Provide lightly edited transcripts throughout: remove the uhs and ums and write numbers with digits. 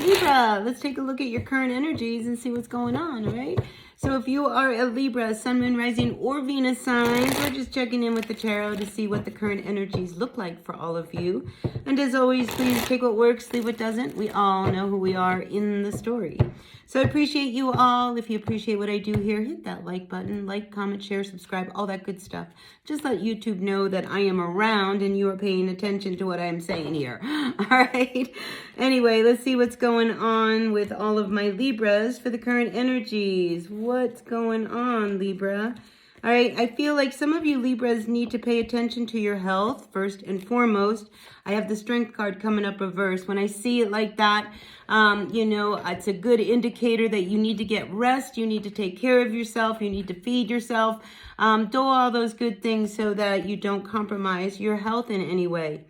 Libra, let's take a look at your current energies and see what's going on, all right? So if you are a Libra, Sun, Moon, Rising, or Venus sign, we're just checking in with the tarot to see what the current energies look like for all of you. And as always, please take what works, leave what doesn't. We all know who we are in the story. So I appreciate you all. If you appreciate what I do here, hit that like button, like, comment, share, subscribe, all that good stuff. Just let YouTube know that I am around and you are paying attention to what I'm saying here. All right. Anyway, let's see what's going on with all of my Libras for the current energies. What's going on, Libra? All right, I feel like some of you Libras need to pay attention to your health first and foremost. I have the Strength card coming up reversed. When I see it like that, it's a good indicator that you need to get rest. You need to take care of yourself. You need to feed yourself. Do all those good things so that you don't compromise your health in any way.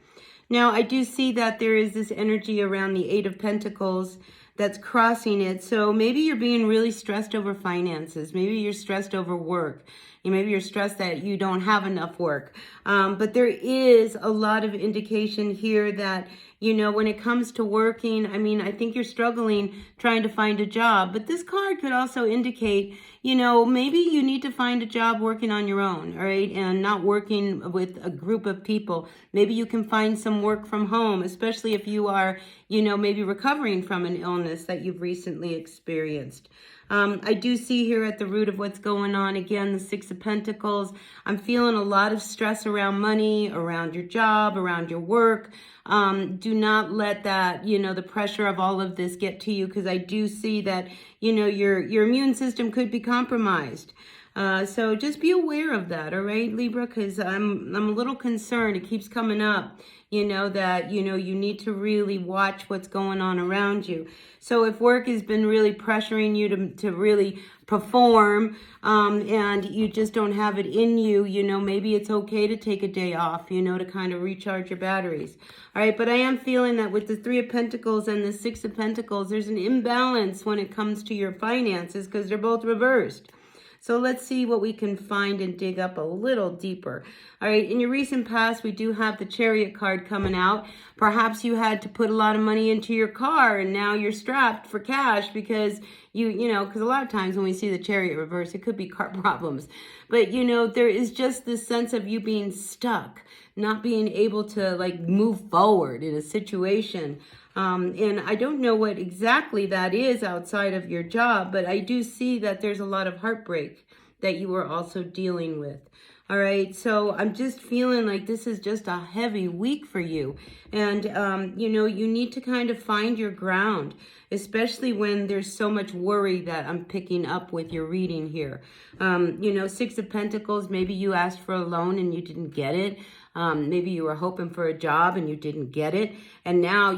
Now, I do see that there is this energy around the Eight of Pentacles that's crossing it. So maybe you're being really stressed over finances. Maybe you're stressed over work. Maybe you're stressed that you don't have enough work. But there is a lot of indication here that, when it comes to working, I think you're struggling trying to find a job. But this card could also indicate, maybe you need to find a job working on your own, all right? And not working with a group of people. Maybe you can find some work from home, especially if you are, maybe recovering from an illness that you've recently experienced. I do see here at the root of what's going on, again, the Six of Pentacles. I'm feeling a lot of stress around money, around your job, around your work. Do not let that, the pressure of all of this get to you, because I do see that, your immune system could be compromised. So just be aware of that, all right, Libra, because I'm a little concerned. It keeps coming up, that, you need to really watch what's going on around you. So if work has been really pressuring you to really perform, and you just don't have it in you, maybe it's okay to take a day off, to kind of recharge your batteries. All right, but I am feeling that with the Three of Pentacles and the Six of Pentacles, there's an imbalance when it comes to your finances because they're both reversed. So let's see what we can find and dig up a little deeper. All right, in your recent past, we do have the Chariot card coming out. Perhaps you had to put a lot of money into your car and now you're strapped for cash because because a lot of times when we see the Chariot reverse, it could be car problems. But, there is just this sense of you being stuck, not being able to move forward in a situation. And I don't know what exactly that is outside of your job, but I do see that there's a lot of heartbreak that you are also dealing with. All right, so I'm just feeling like this is just a heavy week for you. And, you need to kind of find your ground, especially when there's so much worry that I'm picking up with your reading here. Six of Pentacles, maybe you asked for a loan and you didn't get it. Maybe you were hoping for a job and you didn't get it. And now,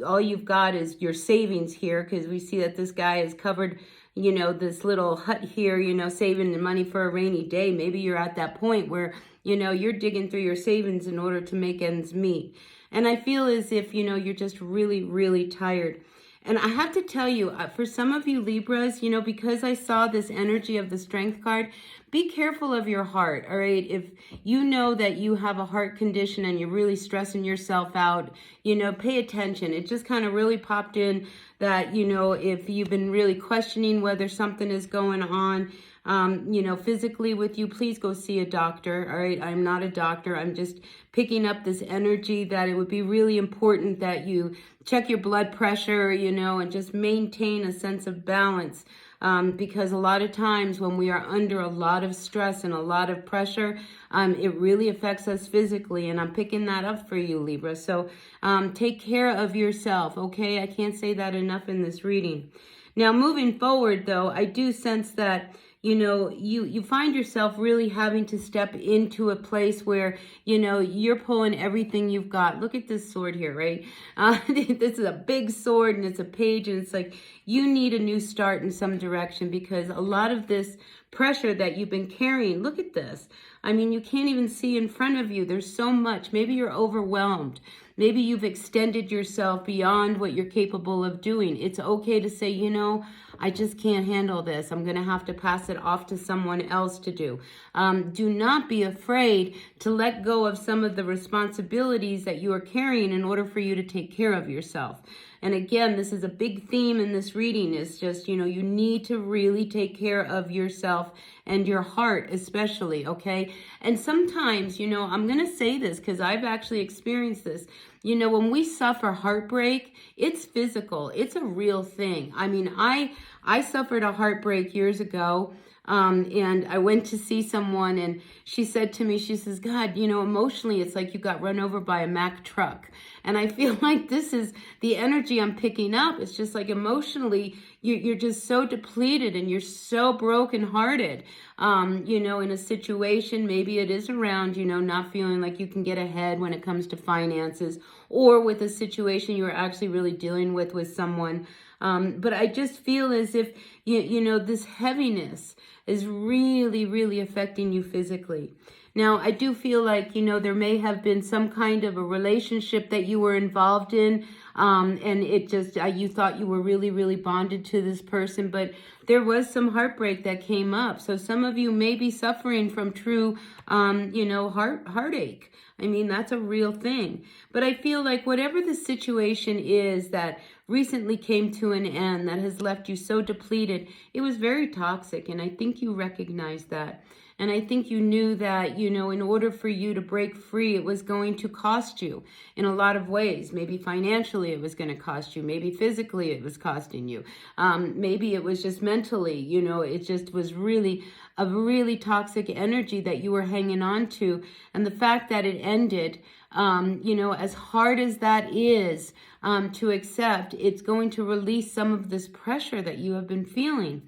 all you've got is your savings here, because we see that this guy is covered, this little hut here, saving the money for a rainy day. Maybe you're at that point where, you're digging through your savings in order to make ends meet. And I feel as if, you're just really, really tired. And I have to tell you, for some of you Libras, because I saw this energy of the Strength card, be careful of your heart, all right? If you know that you have a heart condition and you're really stressing yourself out, pay attention. It just kind of really popped in that, if you've been really questioning whether something is going on, physically with you, please go see a doctor, all right? I'm not a doctor. I'm just picking up this energy that it would be really important that you check your blood pressure, and just maintain a sense of balance. Because a lot of times when we are under a lot of stress and a lot of pressure, it really affects us physically. And I'm picking that up for you, Libra. So take care of yourself, okay? I can't say that enough in this reading. Now, moving forward, though, I do sense that you find yourself really having to step into a place where, you're pulling everything you've got. Look at this sword here, right? This is a big sword and it's a page, and it's like you need a new start in some direction because a lot of this pressure that you've been carrying, look at this. You can't even see in front of you. There's so much. Maybe you're overwhelmed. Maybe you've extended yourself beyond what you're capable of doing. It's okay to say, I just can't handle this. I'm going to have to pass it off to someone else to do. Do not be afraid to let go of some of the responsibilities that you are carrying in order for you to take care of yourself. And again, this is a big theme in this reading. It's just, you know, you need to really take care of yourself and your heart especially, okay? And sometimes, you know, I'm going to say this because I've actually experienced this. You know, when we suffer heartbreak, it's physical. It's a real thing. I mean, I suffered a heartbreak years ago. And I went to see someone, and she said to me, she says, God, you know, emotionally, it's like you got run over by a Mack truck. And I feel like this is the energy I'm picking up. It's just like emotionally, you're just so depleted and you're so brokenhearted, you know, in a situation, maybe it is around, you know, not feeling like you can get ahead when it comes to finances, or with a situation you are actually really dealing with someone. But I just feel as if, you know, this heaviness is really, really affecting you physically. Now, I do feel like, you know, there may have been some kind of a relationship that you were involved in, and it just, you thought you were really, really bonded to this person, but there was some heartbreak that came up. So some of you may be suffering from true, you know, heartache. I mean, that's a real thing. But I feel like whatever the situation is that recently came to an end, that has left you so depleted, it was very toxic. And I think you recognize that. And I think you knew that, you know, in order for you to break free, it was going to cost you in a lot of ways. Maybe financially it was going to cost you. Maybe physically it was costing you. Maybe it was just mentally, you know, it just was really a really toxic energy that you were hanging on to. And the fact that it ended, you know, as hard as that is to accept, it's going to release some of this pressure that you have been feeling.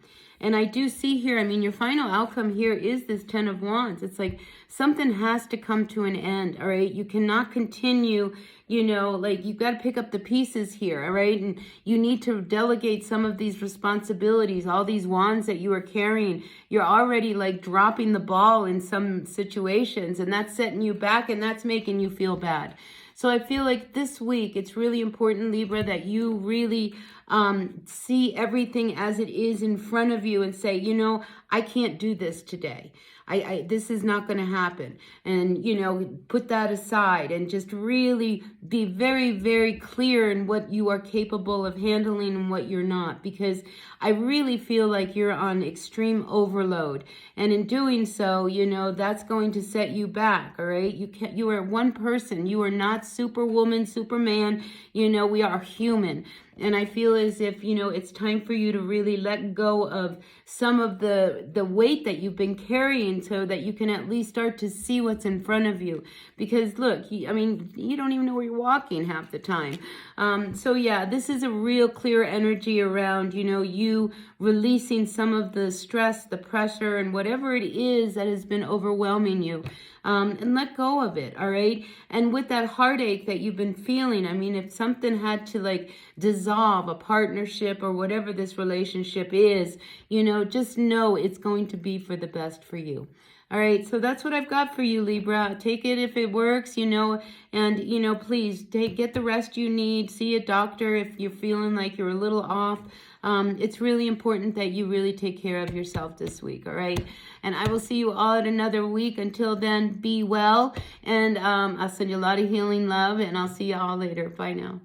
And I do see here, I mean, your final outcome here is this 10 of Wands. It's like something has to come to an end, all right? You cannot continue, you know, like you've got to pick up the pieces here, all right? And you need to delegate some of these responsibilities, all these wands that you are carrying. You're already like dropping the ball in some situations, and that's setting you back, and that's making you feel bad. So I feel like this week, it's really important, Libra, that you really see everything as it is in front of you and say, you know, I can't do this today. This is not going to happen. And, you know, put that aside and just really be very, very clear in what you are capable of handling and what you're not. Because I really feel like you're on extreme overload. And in doing so, you know, that's going to set you back, all right? You are one person. You are not Superwoman, Superman. You know, we are human. And I feel as if, you know, it's time for you to really let go of some of the weight that you've been carrying so that you can at least start to see what's in front of you. Because look, I mean, you don't even know where you're walking half the time. So yeah, this is a real clear energy around, you know, you releasing some of the stress, the pressure, and whatever it is that has been overwhelming you. And let go of it, all right? And with that heartache that you've been feeling, I mean, if something had to like dissolve a partnership or whatever this relationship is, you know, just know it's going to be for the best for you. All right, so that's what I've got for you, Libra. Take it if it works, you know, and, you know, please get the rest you need. See a doctor if you're feeling like you're a little off. It's really important that you really take care of yourself this week, all right? And I will see you all in another week. Until then, be well, and I'll send you a lot of healing love, and I'll see you all later. Bye now.